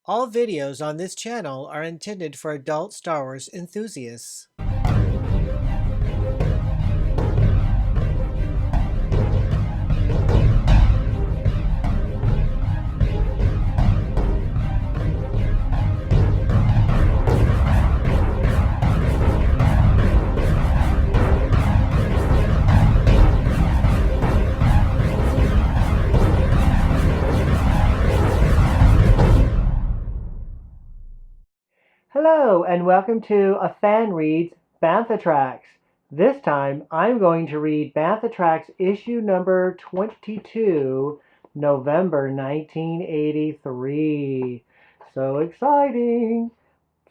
All videos on this channel are intended for adult Star Wars enthusiasts. Hello, and welcome to A Fan Reads Bantha Tracks. This time, I'm going to read Bantha Tracks issue number 22, November 1983. So exciting!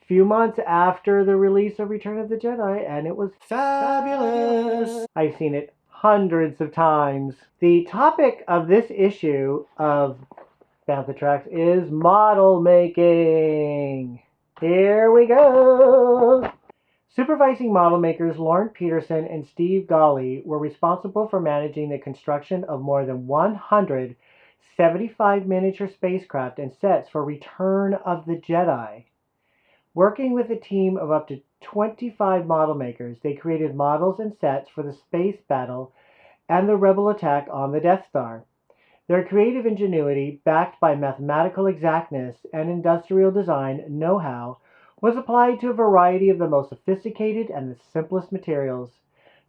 Few months after the release of Return of the Jedi, and it was fabulous. I've seen it hundreds of times. The topic of this issue of Bantha Tracks is model making. Here we go! Supervising model makers Lauren Peterson and Steve Golly were responsible for managing the construction of more than 175 miniature spacecraft and sets for Return of the Jedi. Working with a team of up to 25 model makers, they created models and sets for the space battle and the rebel attack on the Death Star. Their creative ingenuity, backed by mathematical exactness and industrial design know-how, was applied to a variety of the most sophisticated and the simplest materials.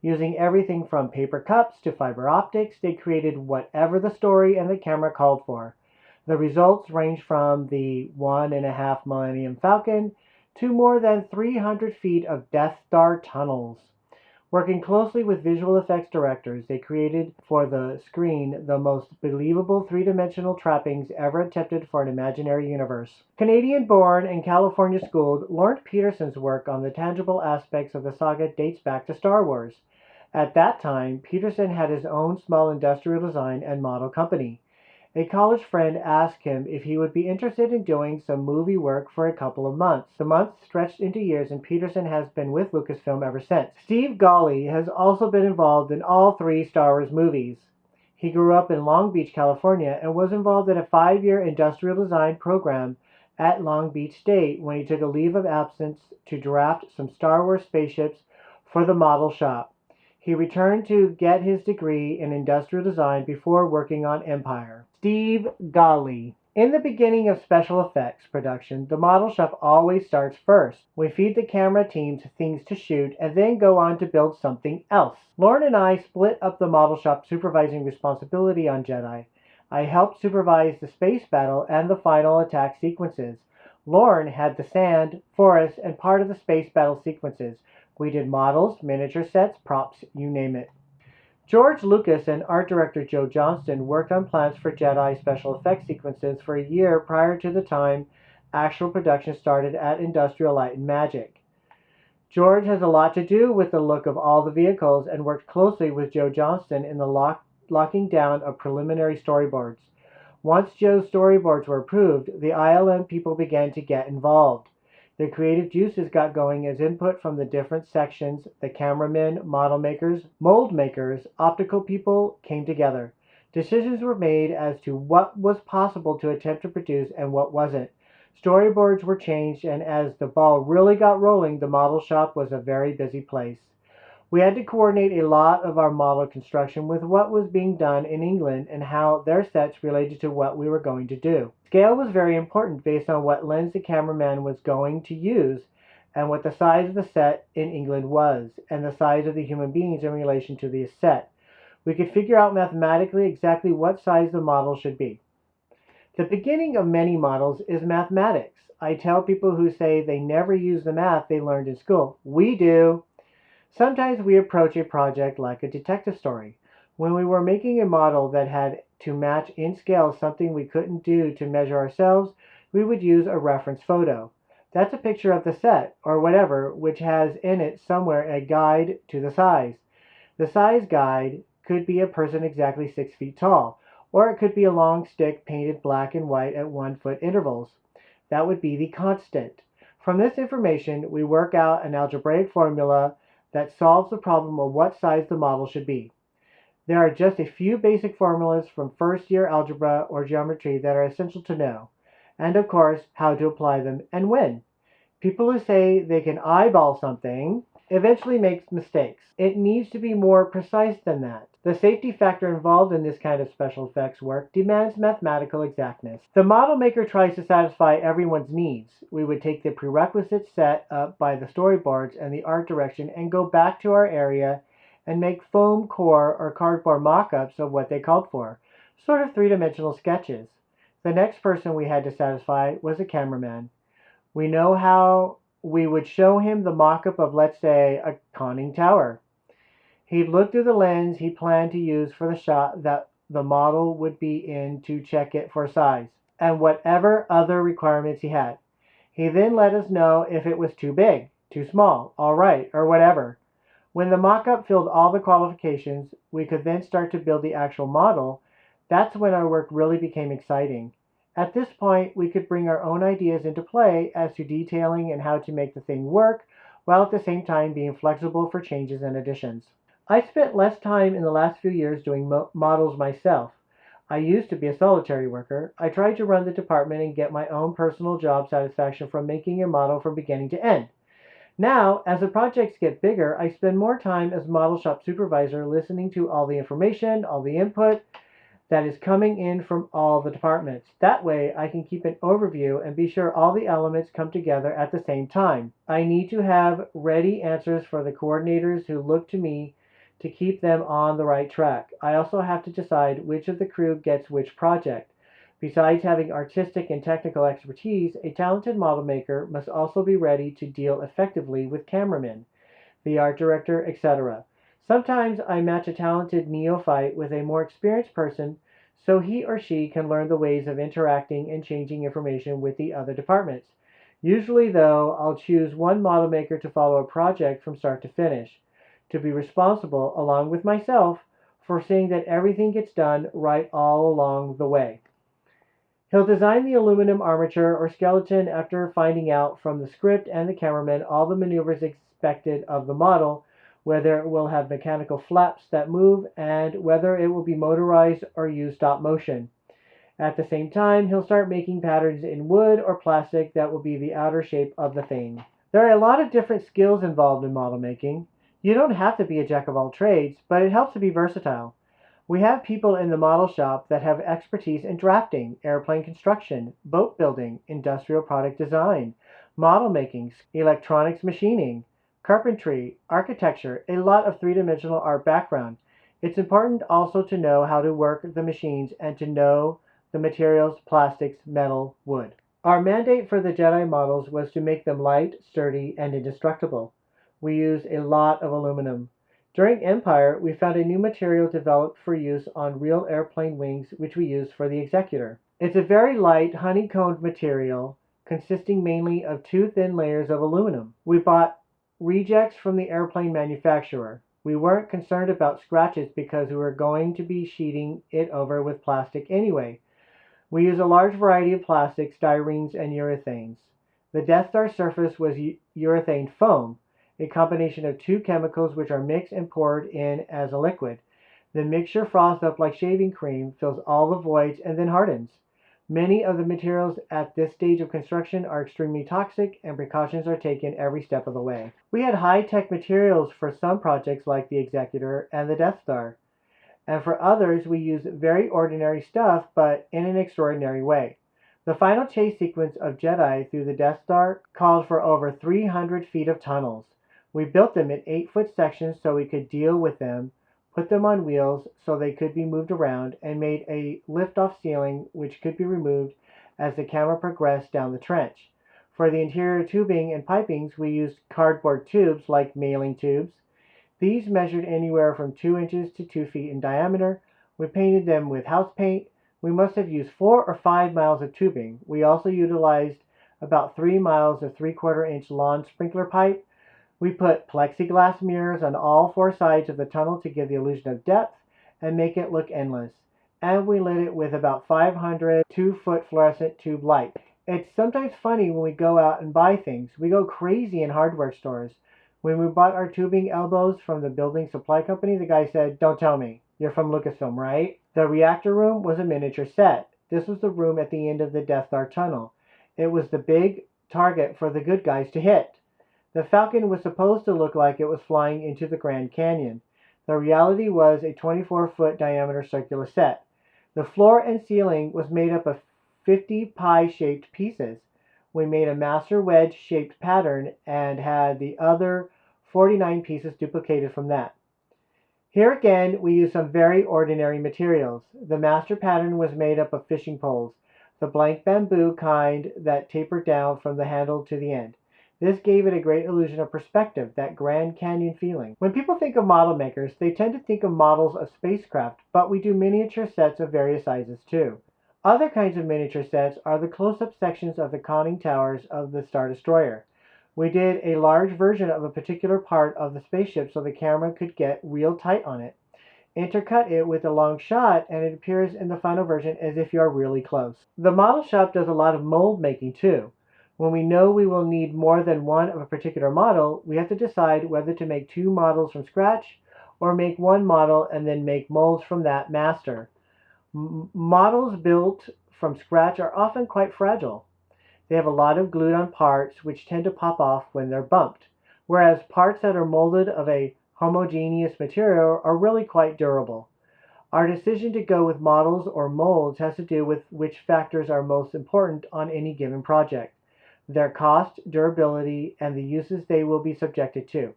Using everything from paper cups to fiber optics, they created whatever the story and the camera called for. The results range from the 1.5 Millennium Falcon to more than 300 feet of Death Star tunnels. Working closely with visual effects directors, they created for the screen the most believable three-dimensional trappings ever attempted for an imaginary universe. Canadian-born and California-schooled, Lauren Peterson's work on the tangible aspects of the saga dates back to Star Wars. At that time, Peterson had his own small industrial design and model company. A college friend asked him if he would be interested in doing some movie work for a couple of months. The months stretched into years, and Peterson has been with Lucasfilm ever since. Steve Golly has also been involved in all three Star Wars movies. He grew up in Long Beach, California, and was involved in a 5-year industrial design program at Long Beach State when he took a leave of absence to draft some Star Wars spaceships for the model shop. He returned to get his degree in industrial design before working on Empire. Steve Golly. In the beginning of special effects production, the model shop always starts first. We feed the camera teams things to shoot and then go on to build something else. Lauren and I split up the model shop supervising responsibility on Jedi. I helped supervise the space battle and the final attack sequences. Lauren had the sand, forest, and part of the space battle sequences. We did models, miniature sets, props, you name it. George Lucas and art director Joe Johnston worked on plans for Jedi special effects sequences for a year prior to the time actual production started at Industrial Light and Magic. George has a lot to do with the look of all the vehicles and worked closely with Joe Johnston in the locking down of preliminary storyboards. Once Joe's storyboards were approved, the ILM people began to get involved. The creative juices got going as input from the different sections, the cameramen, model makers, mold makers, optical people came together. Decisions were made as to what was possible to attempt to produce and what wasn't. Storyboards were changed, and as the ball really got rolling, the model shop was a very busy place. We had to coordinate a lot of our model construction with what was being done in England and how their sets related to what we were going to do. Scale was very important based on what lens the cameraman was going to use and what the size of the set in England was, and the size of the human beings in relation to the set. We could figure out mathematically exactly what size the model should be. The beginning of many models is mathematics. I tell people who say they never use the math they learned in school. We do. Sometimes we approach a project like a detective story. When we were making a model that had to match in scale something we couldn't do to measure ourselves, we would use a reference photo. That's a picture of the set, or whatever, which has in it somewhere a guide to the size. The size guide could be a person exactly 6 feet tall, or it could be a long stick painted black and white at 1 foot intervals. That would be the constant. From this information, we work out an algebraic formula that solves the problem of what size the model should be. There are just a few basic formulas from first-year algebra or geometry that are essential to know. and of course, how to apply them and when. People who say they can eyeball something eventually make mistakes. It needs to be more precise than that. The safety factor involved in this kind of special effects work demands mathematical exactness. The model maker tries to satisfy everyone's needs. We would take the prerequisites set up by the storyboards and the art direction and go back to our area and make foam core or cardboard mock-ups of what they called for, sort of three-dimensional sketches. The next person we had to satisfy was a cameraman. We know how we would show him the mock-up of, let's say, a conning tower. He'd look through the lens he planned to use for the shot that the model would be in to check it for size, and whatever other requirements he had. He then let us know if it was too big, too small, all right, or whatever. When the mock-up filled all the qualifications, we could then start to build the actual model. That's when our work really became exciting. At this point, we could bring our own ideas into play as to detailing and how to make the thing work, while at the same time being flexible for changes and additions. I spent less time in the last few years doing models myself. I used to be a solitary worker. I tried to run the department and get my own personal job satisfaction from making a model from beginning to end. Now, as the projects get bigger, I spend more time as model shop supervisor listening to all the information, all the input that is coming in from all the departments. That way, I can keep an overview and be sure all the elements come together at the same time. I need to have ready answers for the coordinators who look to me to keep them on the right track. I also have to decide which of the crew gets which project. Besides having artistic and technical expertise, a talented model maker must also be ready to deal effectively with cameramen, the art director, etc. Sometimes I match a talented neophyte with a more experienced person so he or she can learn the ways of interacting and changing information with the other departments. Usually, though, I'll choose one model maker to follow a project from start to finish, to be responsible, along with myself, for seeing that everything gets done right all along the way. He'll design the aluminum armature or skeleton after finding out from the script and the cameraman all the maneuvers expected of the model, whether it will have mechanical flaps that move, and whether it will be motorized or use stop motion. At the same time, he'll start making patterns in wood or plastic that will be the outer shape of the thing. There are a lot of different skills involved in model making. You don't have to be a jack of all trades, but it helps to be versatile. We have people in the model shop that have expertise in drafting, airplane construction, boat building, industrial product design, model making, electronics machining, carpentry, architecture, a lot of three-dimensional art background. It's important also to know how to work the machines and to know the materials, plastics, metal, wood. Our mandate for the Jedi models was to make them light, sturdy, and indestructible. We used a lot of aluminum. During Empire, we found a new material developed for use on real airplane wings, which we used for the Executor. It's a very light, honeycombed material consisting mainly of two thin layers of aluminum. We bought rejects from the airplane manufacturer. We weren't concerned about scratches because we were going to be sheeting it over with plastic anyway. We use a large variety of plastics, styrenes, and urethanes. The Death Star surface was urethane foam, a combination of two chemicals which are mixed and poured in as a liquid. The mixture froths up like shaving cream, fills all the voids, and then hardens. Many of the materials at this stage of construction are extremely toxic, and precautions are taken every step of the way. We had high-tech materials for some projects like the Executor and the Death Star, and for others we use very ordinary stuff but in an extraordinary way. The final chase sequence of Jedi through the Death Star called for over 300 feet of tunnels. We built them in 8-foot sections so we could deal with them, put them on wheels so they could be moved around, and made a lift-off ceiling which could be removed as the camera progressed down the trench. For the interior tubing and pipings, we used cardboard tubes like mailing tubes. These measured anywhere from 2 inches to 2 feet in diameter. We painted them with house paint. We must have used 4 or 5 miles of tubing. We also utilized about 3 miles of 3/4-inch lawn sprinkler pipe. We put plexiglass mirrors on all 4 sides of the tunnel to give the illusion of depth and make it look endless. And we lit it with about 500 2-foot fluorescent tube light. It's sometimes funny when we go out and buy things. We go crazy in hardware stores. When we bought our tubing elbows from the building supply company, the guy said, "Don't tell me. You're from Lucasfilm, right?" The reactor room was a miniature set. This was the room at the end of the Death Star tunnel. It was the big target for the good guys to hit. The Falcon was supposed to look like it was flying into the Grand Canyon. The reality was a 24-foot diameter circular set. The floor and ceiling was made up of 50 pie-shaped pieces. We made a master wedge-shaped pattern and had the other 49 pieces duplicated from that. Here again, we used some very ordinary materials. The master pattern was made up of fishing poles, the blank bamboo kind that tapered down from the handle to the end. This gave it a great illusion of perspective, that Grand Canyon feeling. When people think of model makers, they tend to think of models of spacecraft, but we do miniature sets of various sizes too. Other kinds of miniature sets are the close-up sections of the conning towers of the Star Destroyer. We did a large version of a particular part of the spaceship so the camera could get real tight on it. Intercut it with a long shot and it appears in the final version as if you are really close. The model shop does a lot of mold making too. When we know we will need more than one of a particular model, we have to decide whether to make two models from scratch or make one model and then make molds from that master. Models built from scratch are often quite fragile. They have a lot of glued on parts which tend to pop off when they're bumped, whereas parts that are molded of a homogeneous material are really quite durable. Our decision to go with models or molds has to do with which factors are most important on any given project: their cost, durability, and the uses they will be subjected to.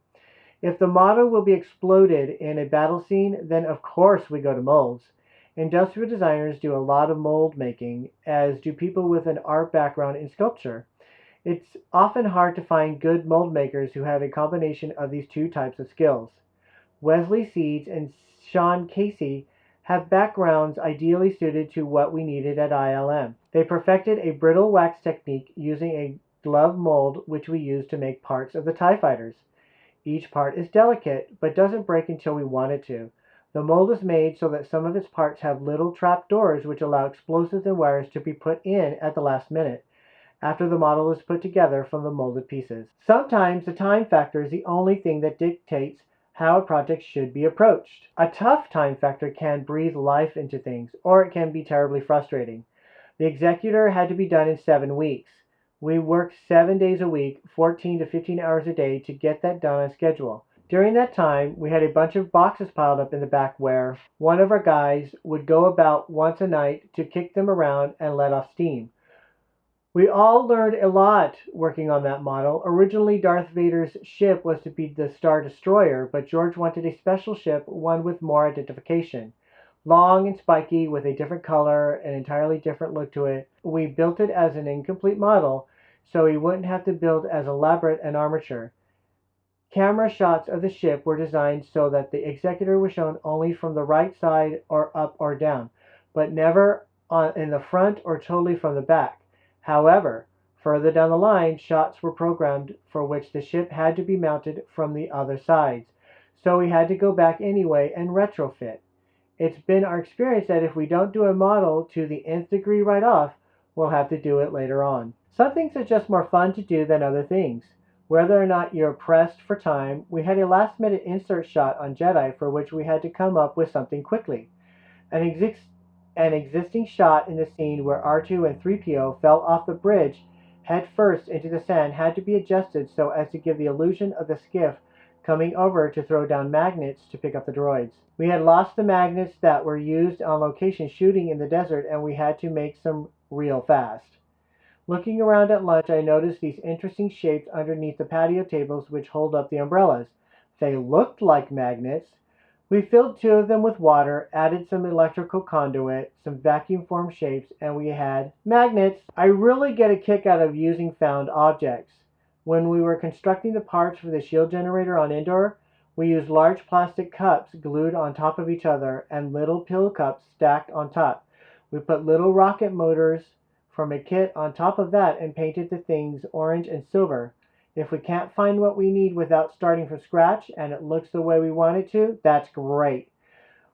If the model will be exploded in a battle scene, then of course we go to molds. Industrial designers do a lot of mold making, as do people with an art background in sculpture. It's often hard to find good mold makers who have a combination of these two types of skills. Wesley Seeds and Sean Casey have backgrounds ideally suited to what we needed at ILM. They perfected a brittle wax technique using a glove mold which we use to make parts of the TIE fighters. Each part is delicate, but doesn't break until we want it to. The mold is made so that some of its parts have little trap doors which allow explosives and wires to be put in at the last minute, after the model is put together from the molded pieces. Sometimes the time factor is the only thing that dictates how a project should be approached. A tough time factor can breathe life into things, or it can be terribly frustrating. The Executor had to be done in 7 weeks. We worked 7 days a week, 14 to 15 hours a day to get that done on schedule. During that time, we had a bunch of boxes piled up in the back where one of our guys would go about once a night to kick them around and let off steam. We all learned a lot working on that model. Originally, Darth Vader's ship was to be the Star Destroyer, but George wanted a special ship, one with more identification. Long and spiky with a different color, an entirely different look to it. We built it as an incomplete model, so he wouldn't have to build as elaborate an armature. Camera shots of the ship were designed so that the Executor was shown only from the right side or up or down, but never in the front or totally from the back. However, further down the line, shots were programmed for which the ship had to be mounted from the other sides, so we had to go back anyway and retrofit. It's been our experience that if we don't do a model to the nth degree right off, we'll have to do it later on. Some things are just more fun to do than other things. Whether or not you're pressed for time, we had a last-minute insert shot on Jedi for which we had to come up with something quickly. An existing shot in the scene where R2 and 3PO fell off the bridge head first into the sand had to be adjusted so as to give the illusion of the skiff coming over to throw down magnets to pick up the droids. We had lost the magnets that were used on location shooting in the desert, and we had to make some real fast. Looking around at lunch, I noticed these interesting shapes underneath the patio tables which hold up the umbrellas. They looked like magnets. We filled 2 of them with water, added some electrical conduit, some vacuum form shapes, and we had magnets. I really get a kick out of using found objects. When we were constructing the parts for the shield generator on Endor, we used large plastic cups glued on top of each other and little pill cups stacked on top. We put little rocket motors from a kit on top of that and painted the things orange and silver. If we can't find what we need without starting from scratch and it looks the way we want it to, that's great.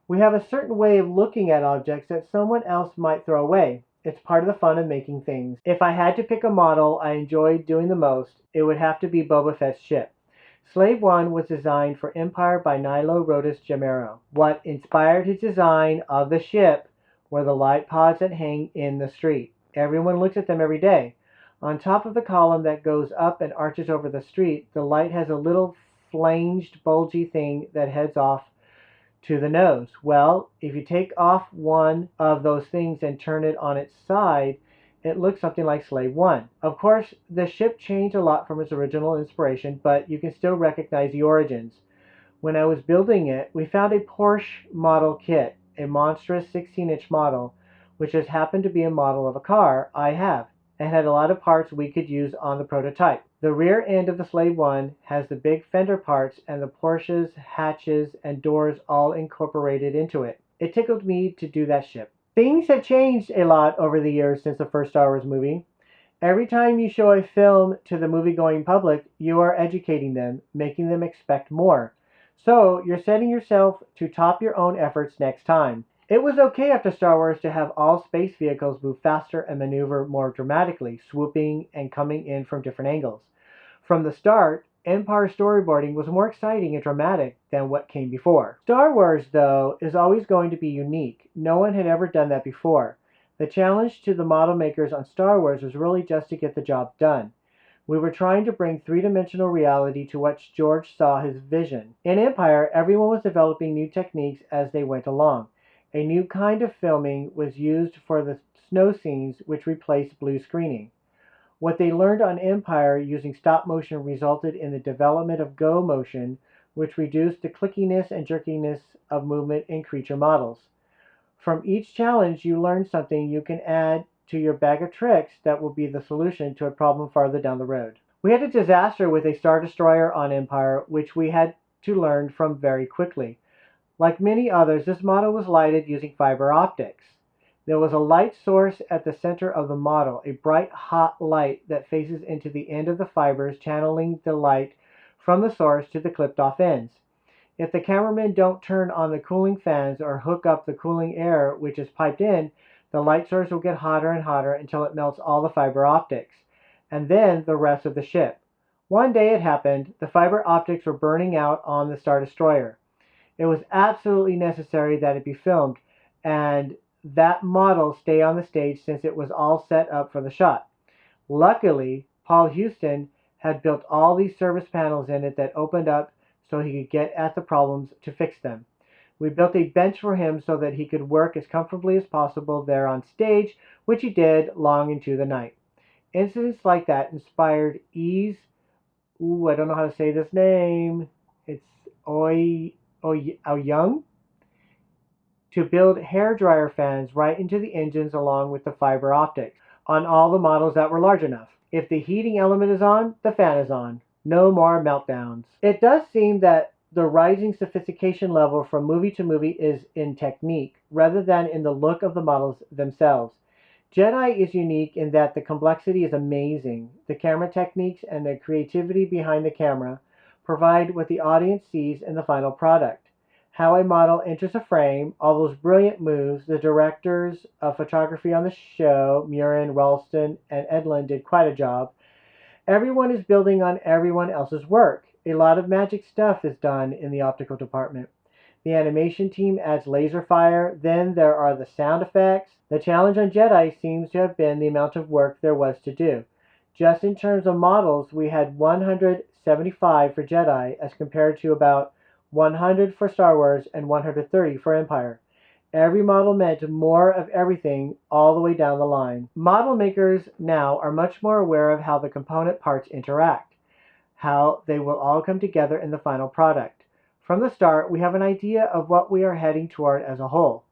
We have a certain way of looking at objects that someone else might throw away. It's part of the fun of making things. If I had to pick a model I enjoyed doing the most, it would have to be Boba Fett's ship. Slave One was designed for Empire by Nilo Rodis Jamero. What inspired his design of the ship were the light pods that hang in the street. Everyone looks at them every day. On top of the column that goes up and arches over the street, the light has a little flanged, bulgy thing that heads off to the nose. Well, if you take off one of those things and turn it on its side, it looks something like Slave One. Of course, the ship changed a lot from its original inspiration, but you can still recognize the origins. When I was building it, we found a Porsche model kit, a monstrous 16-inch model, which has happened to be a model of a car I have, and had a lot of parts we could use on the prototype. The rear end of the Slave One has the big fender parts and the Porsche's hatches and doors all incorporated into it. It tickled me to do that ship. Things have changed a lot over the years since the first Star Wars movie. Every time you show a film to the movie-going public, you are educating them, making them expect more. So you're setting yourself to top your own efforts next time. It was okay after Star Wars to have all space vehicles move faster and maneuver more dramatically, swooping and coming in from different angles. From the start, Empire storyboarding was more exciting and dramatic than what came before. Star Wars, though, is always going to be unique. No one had ever done that before. The challenge to the model makers on Star Wars was really just to get the job done. We were trying to bring three-dimensional reality to what George saw his vision. In Empire, everyone was developing new techniques as they went along. A new kind of filming was used for the snow scenes, which replaced blue screening. What they learned on Empire using stop motion resulted in the development of Go motion, which reduced the clickiness and jerkiness of movement in creature models. From each challenge, you learn something you can add to your bag of tricks that will be the solution to a problem farther down the road. We had a disaster with a Star Destroyer on Empire, which we had to learn from very quickly. Like many others, this model was lighted using fiber optics. There was a light source at the center of the model, a bright hot light that faces into the end of the fibers, channeling the light from the source to the clipped off ends. If the cameramen don't turn on the cooling fans or hook up the cooling air which is piped in, the light source will get hotter and hotter until it melts all the fiber optics, and then the rest of the ship. One day it happened, the fiber optics were burning out on the Star Destroyer. It was absolutely necessary that it be filmed, and that model stay on the stage since it was all set up for the shot. Luckily, Paul Houston had built all these service panels in it that opened up so he could get at the problems to fix them. We built a bench for him so that he could work as comfortably as possible there on stage, which he did long into the night. Incidents like that inspired I don't know how to say this name. It's Young to build hairdryer fans right into the engines along with the fiber optics on all the models that were large enough. If the heating element is on, the fan is on. No more meltdowns. It does seem that the rising sophistication level from movie to movie is in technique rather than in the look of the models themselves. Jedi is unique in that the complexity is amazing. The camera techniques and the creativity behind the camera provide what the audience sees in the final product. How a model enters a frame, all those brilliant moves, the directors of photography on the show, Murin, Ralston, and Edlin did quite a job. Everyone is building on everyone else's work. A lot of magic stuff is done in the optical department. The animation team adds laser fire, then there are the sound effects. The challenge on Jedi seems to have been the amount of work there was to do. Just in terms of models, we had 175 for Jedi as compared to about 100 for Star Wars and 130 for Empire. Every model meant more of everything all the way down the line. Model makers now are much more aware of how the component parts interact, how they will all come together in the final product. From the start, we have an idea of what we are heading toward as a whole.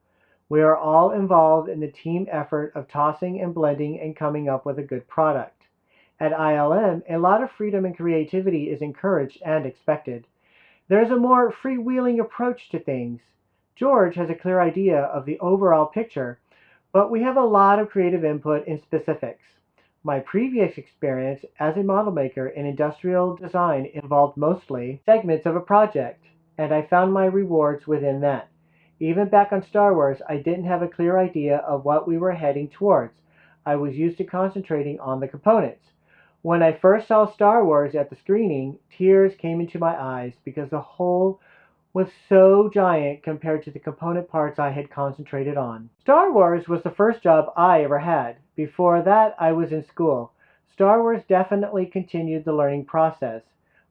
We are all involved in the team effort of tossing and blending and coming up with a good product. At ILM, a lot of freedom and creativity is encouraged and expected. There's a more freewheeling approach to things. George has a clear idea of the overall picture, but we have a lot of creative input in specifics. My previous experience as a model maker in industrial design involved mostly segments of a project, and I found my rewards within that. Even back on Star Wars, I didn't have a clear idea of what we were heading towards. I was used to concentrating on the components. When I first saw Star Wars at the screening, tears came into my eyes because the whole was so giant compared to the component parts I had concentrated on. Star Wars was the first job I ever had. Before that, I was in school. Star Wars definitely continued the learning process.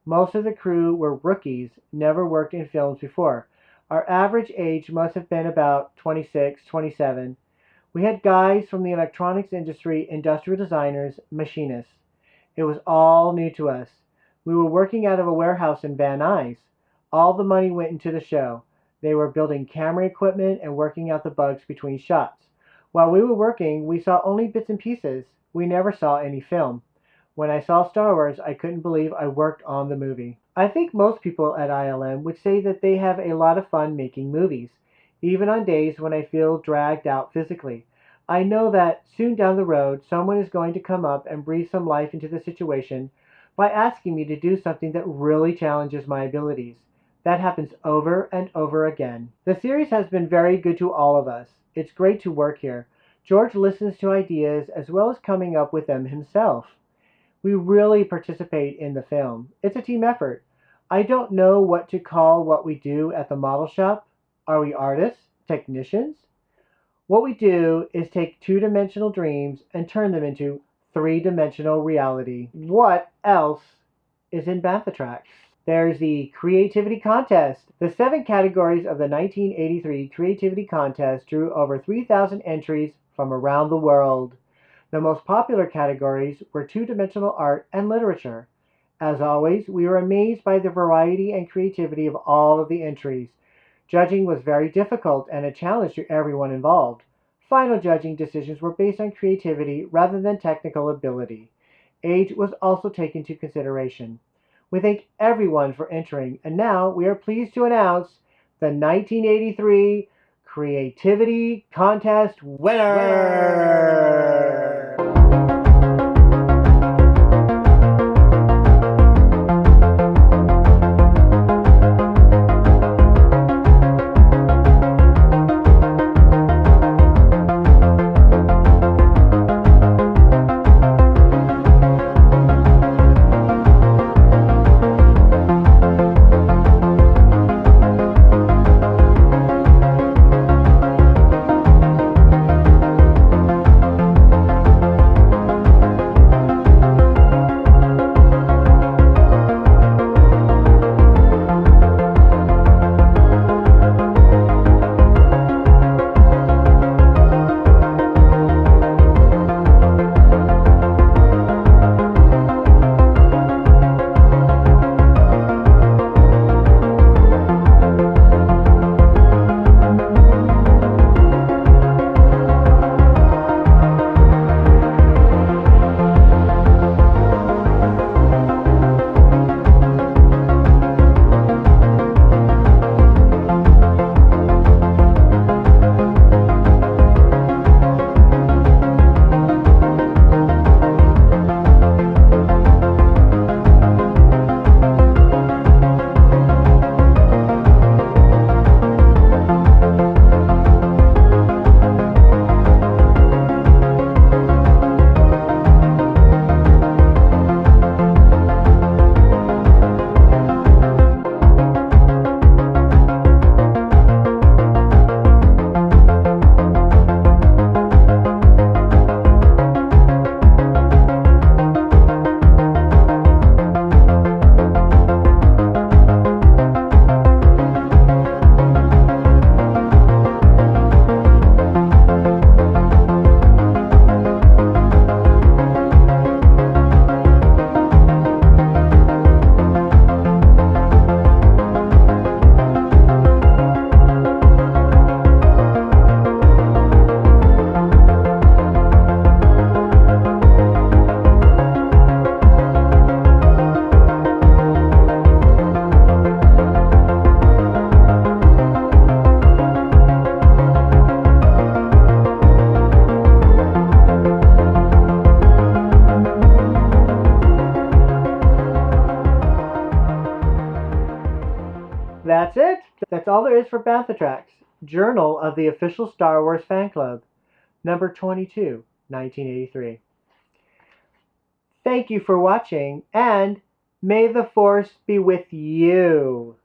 Most of the crew were rookies, never worked in films before. Our average age must have been about 26, 27. We had guys from the electronics industry, industrial designers, machinists. It was all new to us. We were working out of a warehouse in Van Nuys. All the money went into the show. They were building camera equipment and working out the bugs between shots. While we were working, we saw only bits and pieces. We never saw any film. When I saw Star Wars, I couldn't believe I worked on the movie. I think most people at ILM would say that they have a lot of fun making movies, even on days when I feel dragged out physically. I know that soon down the road, someone is going to come up and breathe some life into the situation by asking me to do something that really challenges my abilities. That happens over and over again. The series has been very good to all of us. It's great to work here. George listens to ideas as well as coming up with them himself. We really participate in the film. It's a team effort. I don't know what to call what we do at the model shop. Are we artists? Technicians? What we do is take two-dimensional dreams and turn them into three-dimensional reality. What else is in Bantha Tracks? There's the Creativity Contest. The 7 categories of the 1983 Creativity Contest drew over 3,000 entries from around the world. The most popular categories were two-dimensional art and literature. As always, we were amazed by the variety and creativity of all of the entries. Judging was very difficult and a challenge to everyone involved. Final judging decisions were based on creativity rather than technical ability. Age was also taken into consideration. We thank everyone for entering, and now we are pleased to announce the 1983 Creativity Contest winner! That's it. That's all there is for Bantha Tracks, Journal of the Official Star Wars Fan Club, number 22, 1983. Thank you for watching, and may the Force be with you.